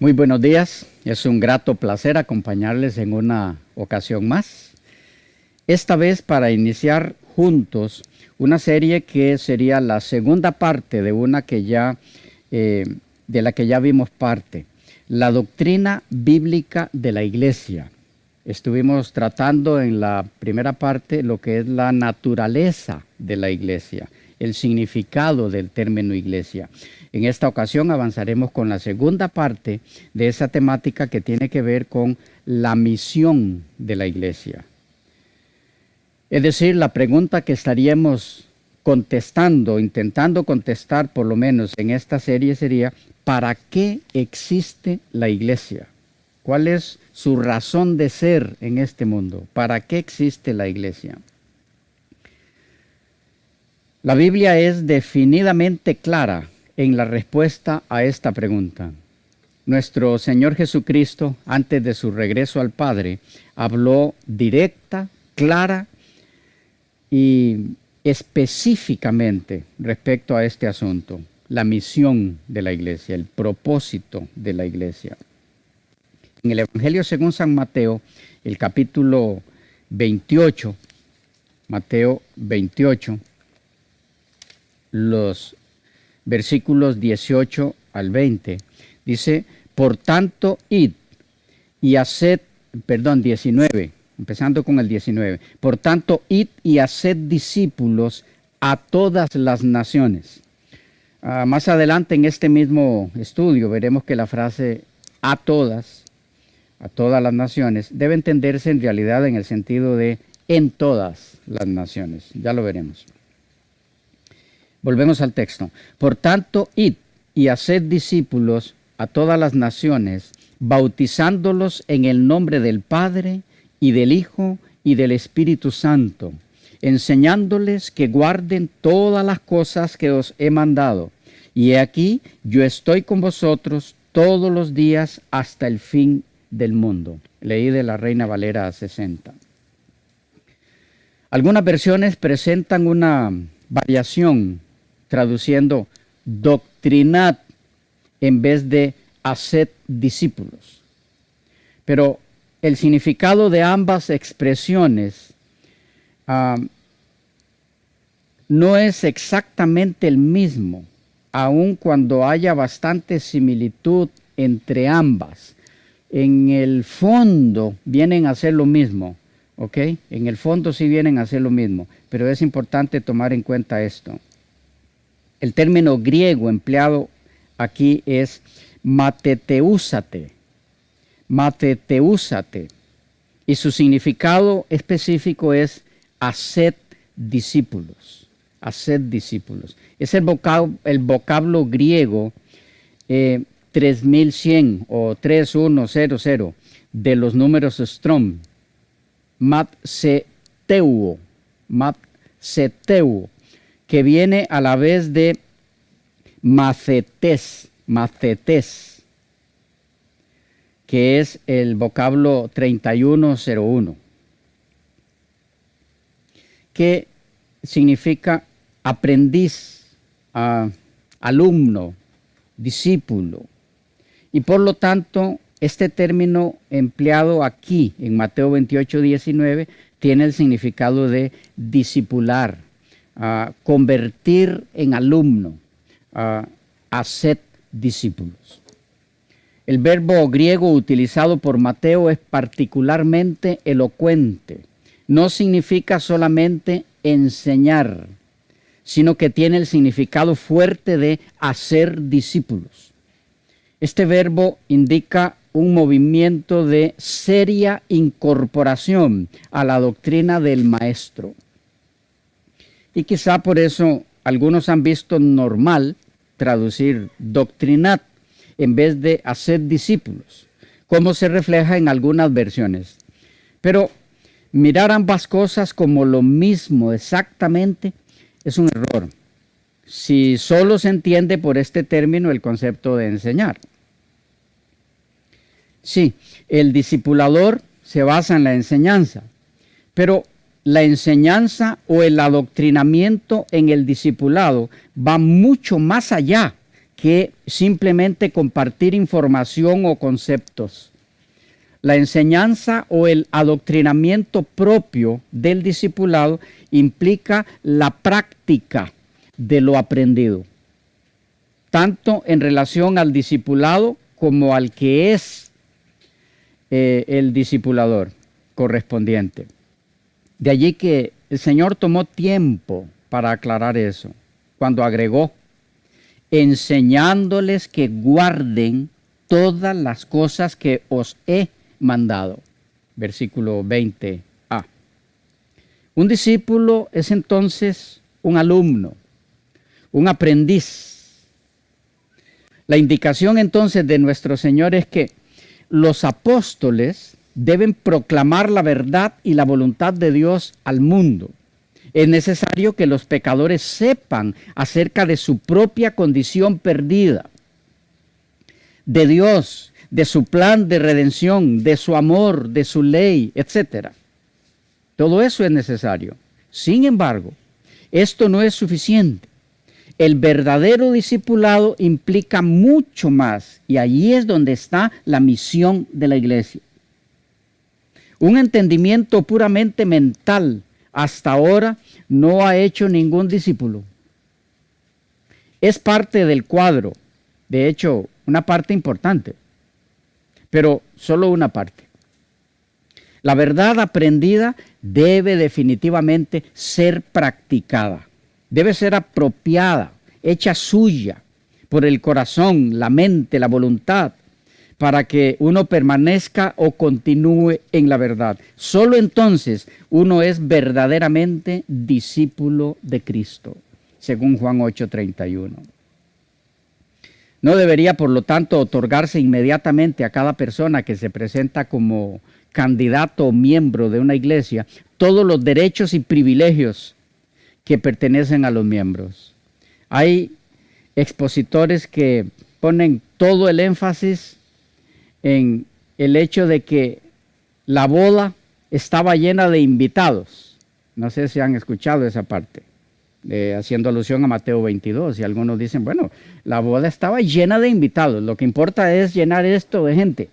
Muy buenos días, es un grato placer acompañarles en una ocasión más. Esta vez para iniciar juntos una serie que sería la segunda parte de una que de la que ya vimos parte, la doctrina bíblica de la Iglesia. Estuvimos tratando en la primera parte lo que es la naturaleza de la Iglesia, el significado del término Iglesia. En esta ocasión avanzaremos con la segunda parte de esa temática que tiene que ver con la misión de la Iglesia. Es decir, la pregunta que estaríamos contestando, intentando contestar por lo menos en esta serie sería, ¿para qué existe la Iglesia? ¿Cuál es su razón de ser en este mundo? ¿Para qué existe la Iglesia? La Biblia es definidamente clara en la respuesta a esta pregunta. Nuestro Señor Jesucristo, antes de su regreso al Padre, habló directa, clara y específicamente respecto a este asunto, la misión de la Iglesia, el propósito de la Iglesia. En el Evangelio según San Mateo, el capítulo 28, Mateo 28, los versículos 18 al 20, dice, por tanto, id y haced, 19, empezando con el 19, por tanto, id y haced discípulos a todas las naciones. Más adelante en este mismo estudio veremos que la frase a todas las naciones, debe entenderse en realidad en el sentido de en todas las naciones. Ya lo veremos. Volvemos al texto. Por tanto, id y haced discípulos a todas las naciones, bautizándolos en el nombre del Padre y del Hijo y del Espíritu Santo, enseñándoles que guarden todas las cosas que os he mandado. Y he aquí, yo estoy con vosotros todos los días hasta el fin del mundo. Leí de la Reina Valera 60. Algunas versiones presentan una variación traduciendo doctrinad en vez de haced discípulos. Pero el significado de ambas expresiones no es exactamente el mismo, aun cuando haya bastante similitud entre ambas. En el fondo vienen a ser lo mismo, ¿ok? En el fondo sí vienen a ser lo mismo, pero es importante tomar en cuenta esto. El término griego empleado aquí es mateteúsate, y su significado específico es haced discípulos, Es el vocablo griego 3100 o 3100 de los números Strong, matseteuo, que viene a la vez de macetes, que es el vocablo 3101, que significa aprendiz, alumno, discípulo. Y por lo tanto, este término empleado aquí en Mateo 28, 19, tiene el significado de discipular, convertir en alumno, haced discípulos. El verbo griego utilizado por Mateo es particularmente elocuente. No significa solamente enseñar, sino que tiene el significado fuerte de hacer discípulos. Este verbo indica un movimiento de seria incorporación a la doctrina del maestro. Y quizá por eso algunos han visto normal traducir doctrinad en vez de hacer discípulos, como se refleja en algunas versiones. Pero mirar ambas cosas como lo mismo exactamente es un error, si solo se entiende por este término el concepto de enseñar. Sí, el discipulador se basa en la enseñanza, pero la enseñanza o el adoctrinamiento en el discipulado va mucho más allá que simplemente compartir información o conceptos. La enseñanza o el adoctrinamiento propio del discipulado implica la práctica de lo aprendido, tanto en relación al discipulado como al que es el discipulador correspondiente. De allí que el Señor tomó tiempo para aclarar eso, cuando agregó, enseñándoles que guarden todas las cosas que os he mandado. Versículo 20a. Un discípulo es entonces un alumno, un aprendiz. La indicación entonces de nuestro Señor es que los apóstoles deben proclamar la verdad y la voluntad de Dios al mundo. Es necesario que los pecadores sepan acerca de su propia condición perdida, de Dios, de su plan de redención, de su amor, de su ley, etc. Todo eso es necesario. Sin embargo, esto no es suficiente. El verdadero discipulado implica mucho más, y allí es donde está la misión de la iglesia. Un entendimiento puramente mental hasta ahora no ha hecho ningún discípulo. Es parte del cuadro, de hecho, una parte importante, pero solo una parte. La verdad aprendida debe definitivamente ser practicada, debe ser apropiada, hecha suya por el corazón, la mente, la voluntad, para que uno permanezca o continúe en la verdad. Solo entonces uno es verdaderamente discípulo de Cristo, según Juan 8:31. No debería, por lo tanto, otorgarse inmediatamente a cada persona que se presenta como candidato o miembro de una iglesia todos los derechos y privilegios que pertenecen a los miembros. Hay expositores que ponen todo el énfasis en el hecho de que la boda estaba llena de invitados. No sé si han escuchado esa parte, haciendo alusión a Mateo 22. Y algunos dicen, bueno, la boda estaba llena de invitados. Lo que importa es llenar esto de gente.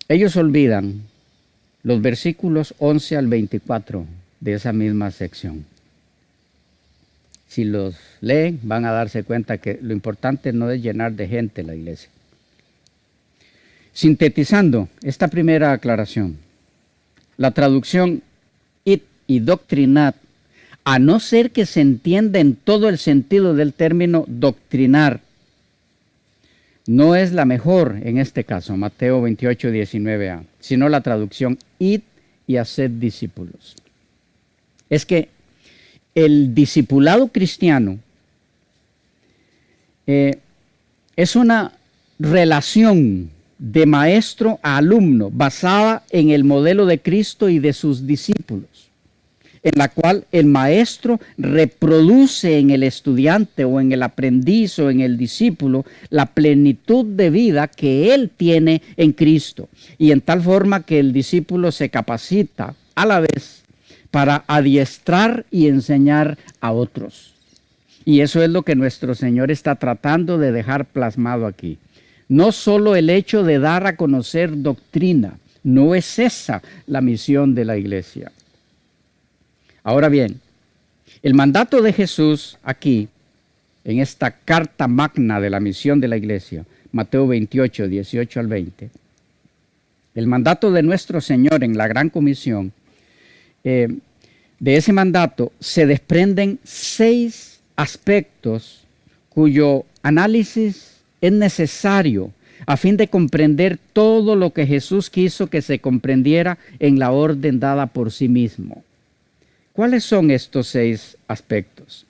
Ellos olvidan los versículos 11 al 24 de esa misma sección. Si los leen, van a darse cuenta que lo importante no es llenar de gente la iglesia. Sintetizando esta primera aclaración, la traducción id y doctrinad, a no ser que se entienda en todo el sentido del término doctrinar, no es la mejor en este caso, Mateo 28, 19a, sino la traducción id y haced discípulos. Es que el discipulado cristiano es una relación de maestro a alumno basada en el modelo de Cristo y de sus discípulos, en la cual el maestro reproduce en el estudiante o en el aprendiz o en el discípulo la plenitud de vida que él tiene en Cristo, y en tal forma que el discípulo se capacita a la vez para adiestrar y enseñar a otros. Y eso es lo que nuestro Señor está tratando de dejar plasmado aquí. No solo el hecho de dar a conocer doctrina, no es esa la misión de la iglesia. Ahora bien, el mandato de Jesús aquí, en esta carta magna de la misión de la iglesia, Mateo 28, 18 al 20, el mandato de nuestro Señor en la Gran Comisión, de ese mandato se desprenden 6 aspectos cuyo análisis es necesario a fin de comprender todo lo que Jesús quiso que se comprendiera en la orden dada por sí mismo. ¿Cuáles son estos 6 aspectos?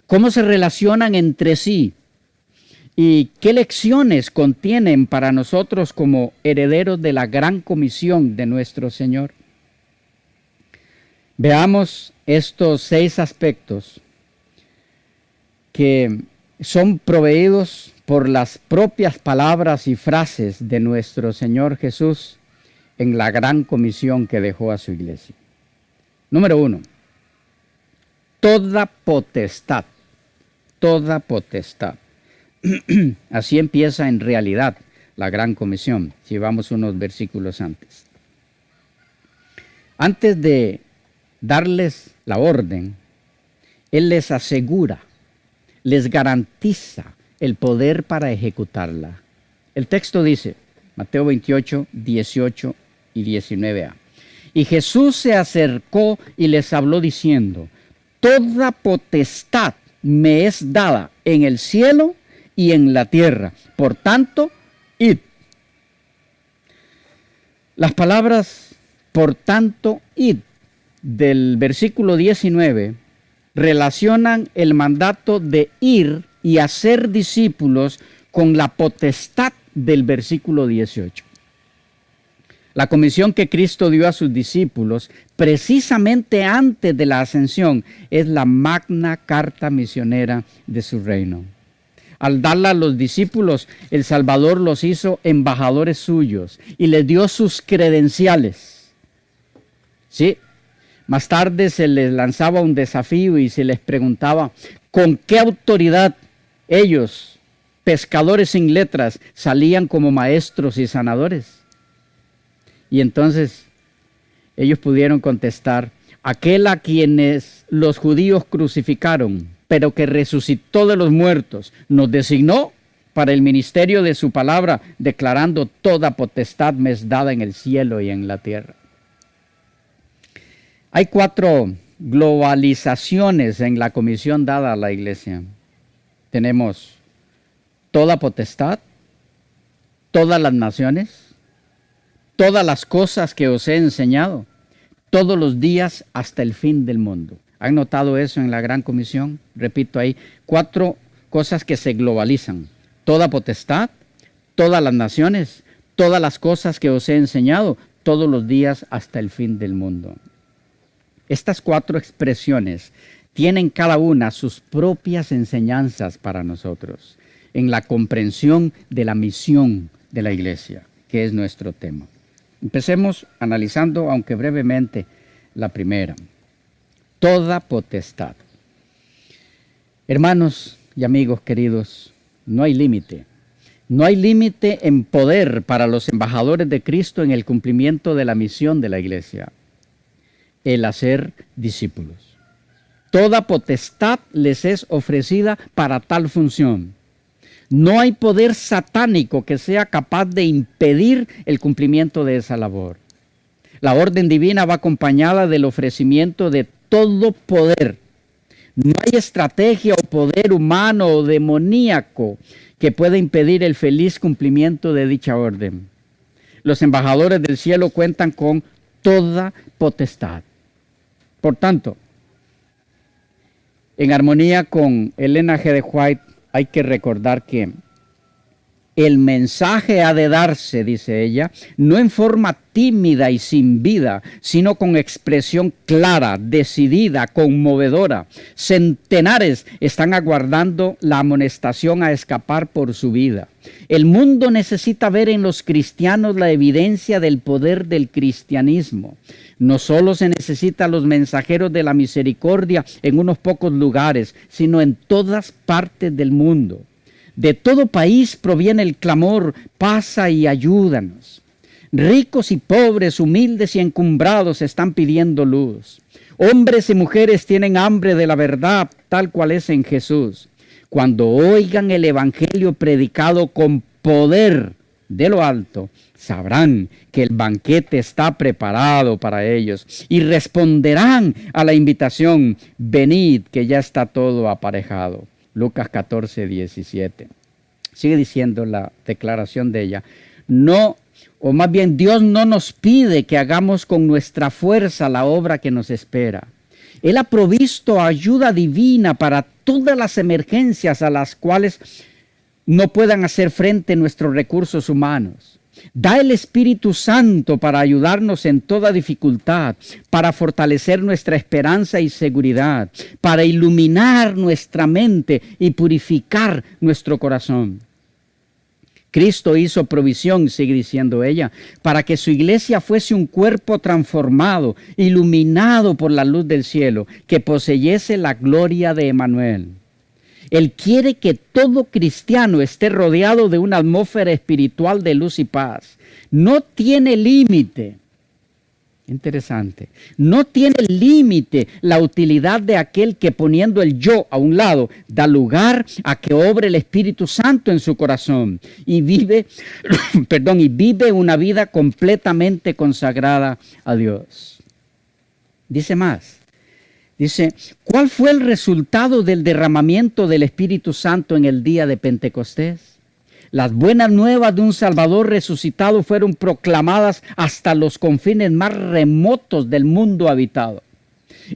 ¿Cómo se relacionan entre sí? ¿Y qué lecciones contienen para nosotros como herederos de la Gran Comisión de nuestro Señor? Veamos estos 6 aspectos que son proveídos por las propias palabras y frases de nuestro Señor Jesús en la gran comisión que dejó a su iglesia. Número 1. toda potestad, toda potestad. Así empieza en realidad la Gran Comisión, si vamos unos versículos antes. Antes de darles la orden, Él les asegura, les garantiza el poder para ejecutarla. El texto dice, Mateo 28, 18 y 19a. Y Jesús se acercó y les habló diciendo, toda potestad me es dada en el cielo y en la tierra. Por tanto, id. Las palabras, por tanto, id, del versículo 19, relacionan el mandato de ir y hacer discípulos con la potestad del versículo 18. La comisión que Cristo dio a sus discípulos precisamente antes de la ascensión es la magna carta misionera de su reino. Al darla a los discípulos, el Salvador los hizo embajadores suyos y les dio sus credenciales. ¿Sí? Más tarde se les lanzaba un desafío y se les preguntaba con qué autoridad ellos, pescadores sin letras, salían como maestros y sanadores. Y entonces ellos pudieron contestar, aquel a quienes los judíos crucificaron, pero que resucitó de los muertos, nos designó para el ministerio de su palabra, declarando toda potestad me es dada en el cielo y en la tierra. Hay 4 globalizaciones en la comisión dada a la iglesia. Tenemos toda potestad, todas las naciones, todas las cosas que os he enseñado, todos los días hasta el fin del mundo. ¿Han notado eso en la Gran Comisión? Repito ahí, 4 cosas que se globalizan. Toda potestad, todas las naciones, todas las cosas que os he enseñado, todos los días hasta el fin del mundo. Estas 4 expresiones tienen cada una sus propias enseñanzas para nosotros en la comprensión de la misión de la iglesia, que es nuestro tema. Empecemos analizando, aunque brevemente, la primera. Toda potestad. Hermanos y amigos queridos, no hay límite. No hay límite en poder para los embajadores de Cristo en el cumplimiento de la misión de la iglesia, el hacer discípulos. Toda potestad les es ofrecida para tal función. No hay poder satánico que sea capaz de impedir el cumplimiento de esa labor. La orden divina va acompañada del ofrecimiento de todo poder. No hay estrategia o poder humano o demoníaco que pueda impedir el feliz cumplimiento de dicha orden. Los embajadores del cielo cuentan con toda potestad. Por tanto, en armonía con Elena G. de White, hay que recordar que el mensaje ha de darse, dice ella, no en forma tímida y sin vida, sino con expresión clara, decidida, conmovedora. Centenares están aguardando la amonestación a escapar por su vida. El mundo necesita ver en los cristianos la evidencia del poder del cristianismo. No solo se necesitan los mensajeros de la misericordia en unos pocos lugares, sino en todas partes del mundo. De todo país proviene el clamor, pasa y ayúdanos. Ricos y pobres, humildes y encumbrados están pidiendo luz. Hombres y mujeres tienen hambre de la verdad, tal cual es en Jesús. Cuando oigan el evangelio predicado con poder de lo alto, sabrán que el banquete está preparado para ellos y responderán a la invitación, venid, que ya está todo aparejado. Lucas 14, 17. Sigue diciendo la declaración de ella. No, o más bien Dios no nos pide que hagamos con nuestra fuerza la obra que nos espera. Él ha provisto ayuda divina para todas las emergencias a las cuales no puedan hacer frente nuestros recursos humanos. Da el Espíritu Santo para ayudarnos en toda dificultad, para fortalecer nuestra esperanza y seguridad, para iluminar nuestra mente y purificar nuestro corazón. Cristo hizo provisión, sigue diciendo ella, para que su iglesia fuese un cuerpo transformado, iluminado por la luz del cielo, que poseyese la gloria de Emmanuel. Él quiere que todo cristiano esté rodeado de una atmósfera espiritual de luz y paz. No tiene límite. Interesante. No tiene límite la utilidad de aquel que, poniendo el yo a un lado, da lugar a que obre el Espíritu Santo en su corazón y vive, y vive una vida completamente consagrada a Dios. Dice más. Dice, ¿cuál fue el resultado del derramamiento del Espíritu Santo en el día de Pentecostés? Las buenas nuevas de un Salvador resucitado fueron proclamadas hasta los confines más remotos del mundo habitado.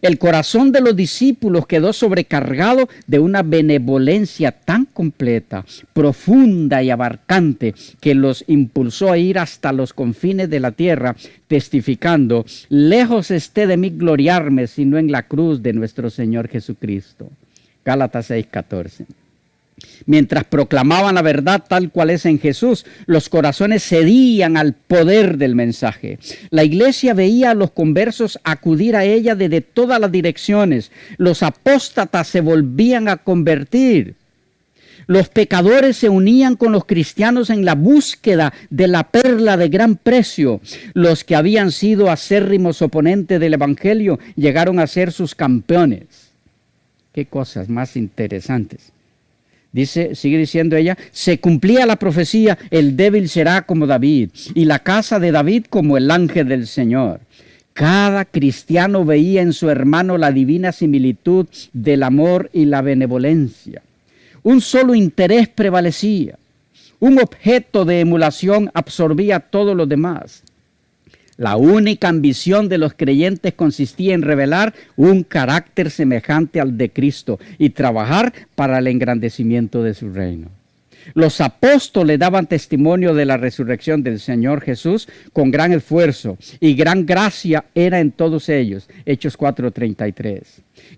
El corazón de los discípulos quedó sobrecargado de una benevolencia tan completa, profunda y abarcante que los impulsó a ir hasta los confines de la tierra, testificando, lejos esté de mí gloriarme, sino en la cruz de nuestro Señor Jesucristo. Gálatas 6:14. Mientras proclamaban la verdad tal cual es en Jesús, los corazones cedían al poder del mensaje. La iglesia veía a los conversos acudir a ella desde todas las direcciones. Los apóstatas se volvían a convertir. Los pecadores se unían con los cristianos en la búsqueda de la perla de gran precio. Los que habían sido acérrimos oponentes del evangelio llegaron a ser sus campeones. Qué cosas más interesantes. Dice, sigue diciendo ella, se cumplía la profecía, el débil será como David, y la casa de David como el ángel del Señor. Cada cristiano veía en su hermano la divina similitud del amor y la benevolencia. Un solo interés prevalecía. Un objeto de emulación absorbía a todos los demás. La única ambición de los creyentes consistía en revelar un carácter semejante al de Cristo y trabajar para el engrandecimiento de su reino. Los apóstoles daban testimonio de la resurrección del Señor Jesús con gran esfuerzo y gran gracia era en todos ellos. Hechos 4:33.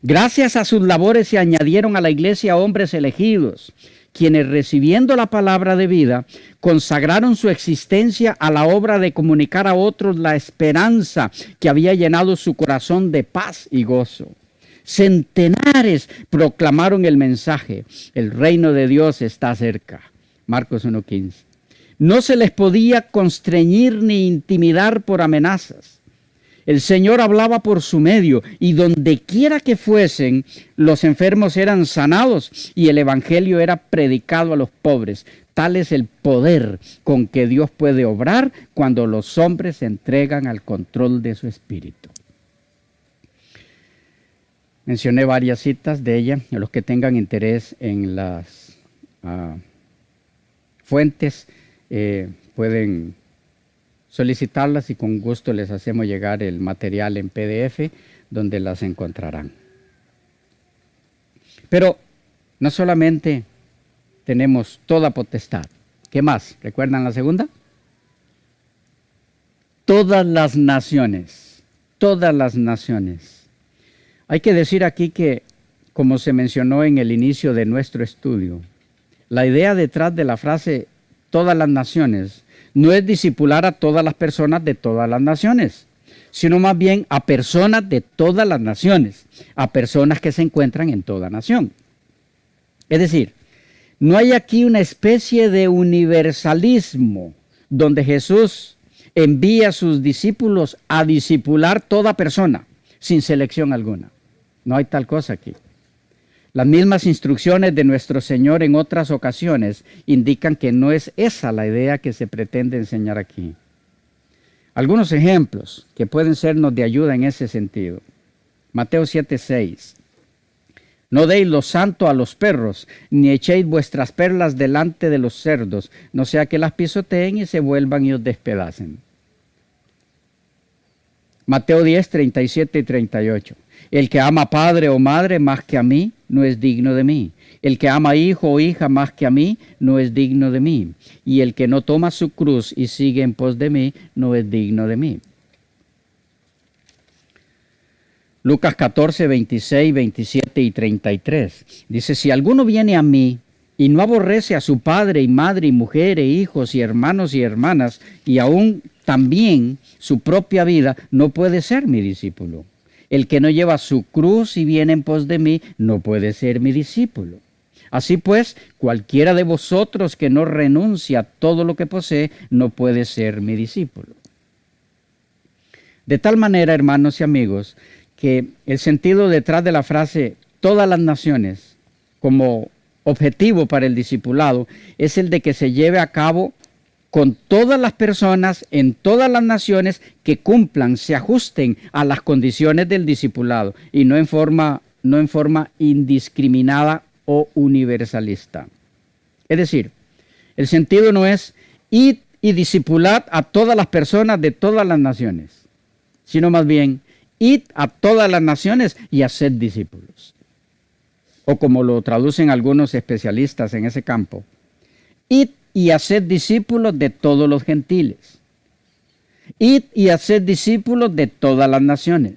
Gracias a sus labores se añadieron a la iglesia hombres elegidos, quienes recibiendo la palabra de vida, consagraron su existencia a la obra de comunicar a otros la esperanza que había llenado su corazón de paz y gozo. Centenares proclamaron el mensaje, el reino de Dios está cerca. Marcos 1:15. No se les podía constreñir ni intimidar por amenazas. El Señor hablaba por su medio y donde quiera que fuesen, los enfermos eran sanados y el evangelio era predicado a los pobres. Tal es el poder con que Dios puede obrar cuando los hombres se entregan al control de su espíritu. Mencioné varias citas de ella. A los que tengan interés en las fuentes pueden solicitarlas y con gusto les hacemos llegar el material en PDF donde las encontrarán. Pero no solamente tenemos toda potestad. ¿Qué más? ¿Recuerdan la segunda? Todas las naciones. Todas las naciones. Hay que decir aquí que, como se mencionó en el inicio de nuestro estudio, la idea detrás de la frase todas las naciones no es discipular a todas las personas de todas las naciones, sino más bien a personas de todas las naciones, a personas que se encuentran en toda nación. Es decir, no hay aquí una especie de universalismo donde Jesús envía a sus discípulos a discipular toda persona sin selección alguna. No hay tal cosa aquí. Las mismas instrucciones de nuestro Señor en otras ocasiones indican que no es esa la idea que se pretende enseñar aquí. Algunos ejemplos que pueden sernos de ayuda en ese sentido. Mateo 7:6. No deis lo santo a los perros, ni echéis vuestras perlas delante de los cerdos, no sea que las pisoteen y se vuelvan y os despedacen. Mateo 10:37 y 38. El que ama padre o madre más que a mí, no es digno de mí. El que ama hijo o hija más que a mí, no es digno de mí. Y el que no toma su cruz y sigue en pos de mí, no es digno de mí. Lucas 14, 26, 27 y 33. Dice, si alguno viene a mí y no aborrece a su padre y madre y mujer e hijos y hermanos y hermanas y aún también su propia vida, no puede ser mi discípulo. El que no lleva su cruz y viene en pos de mí, no puede ser mi discípulo. Así pues, cualquiera de vosotros que no renuncia a todo lo que posee, no puede ser mi discípulo. De tal manera, hermanos y amigos, que el sentido detrás de la frase todas las naciones como objetivo para el discipulado es el de que se lleve a cabo con todas las personas en todas las naciones que cumplan, se ajusten a las condiciones del discipulado y no en forma indiscriminada o universalista. Es decir, el sentido no es id y discipulad a todas las personas de todas las naciones, sino más bien id a todas las naciones y haced discípulos. O como lo traducen algunos especialistas en ese campo, id y haced discípulos de todos los gentiles. Id y haced discípulos de todas las naciones.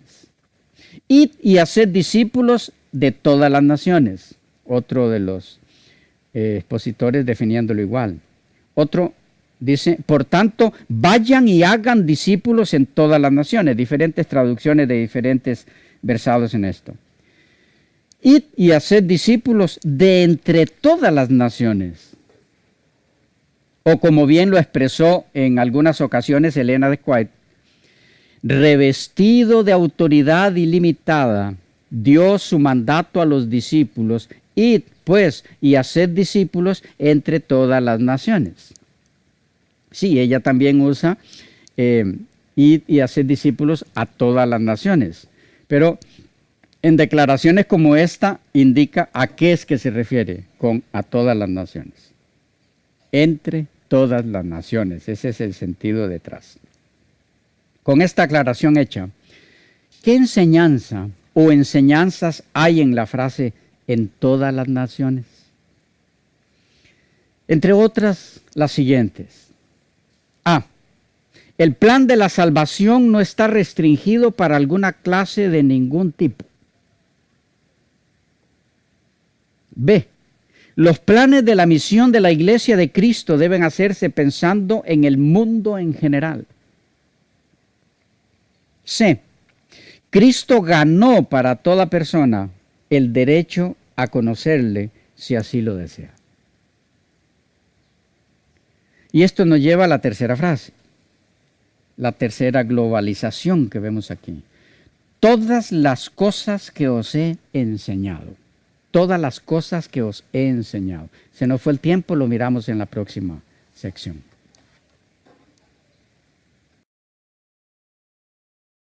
Id y haced discípulos de todas las naciones. Otro de los expositores definiéndolo igual. Otro dice, por tanto, vayan y hagan discípulos en todas las naciones. Diferentes traducciones de diferentes versados en esto. Id y haced discípulos de entre todas las naciones. O como bien lo expresó en algunas ocasiones Elena de White, revestido de autoridad ilimitada, dio su mandato a los discípulos, id pues y haced discípulos entre todas las naciones. Sí, ella también usa id y haced discípulos a todas las naciones, pero en declaraciones como esta indica a qué es que se refiere con a todas las naciones. Entre todas las naciones, ese es el sentido detrás. Con esta aclaración hecha, ¿qué enseñanza o enseñanzas hay en la frase en todas las naciones? Entre otras, las siguientes. A. El plan de la salvación no está restringido para alguna clase de ningún tipo. B. Los planes de la misión de la Iglesia de Cristo deben hacerse pensando en el mundo en general. C. Cristo ganó para toda persona el derecho a conocerle si así lo desea. Y esto nos lleva a la tercera frase, la tercera globalización que vemos aquí. Todas las cosas que os he enseñado. Todas las cosas que os he enseñado. Se nos fue el tiempo, lo miramos en la próxima sección.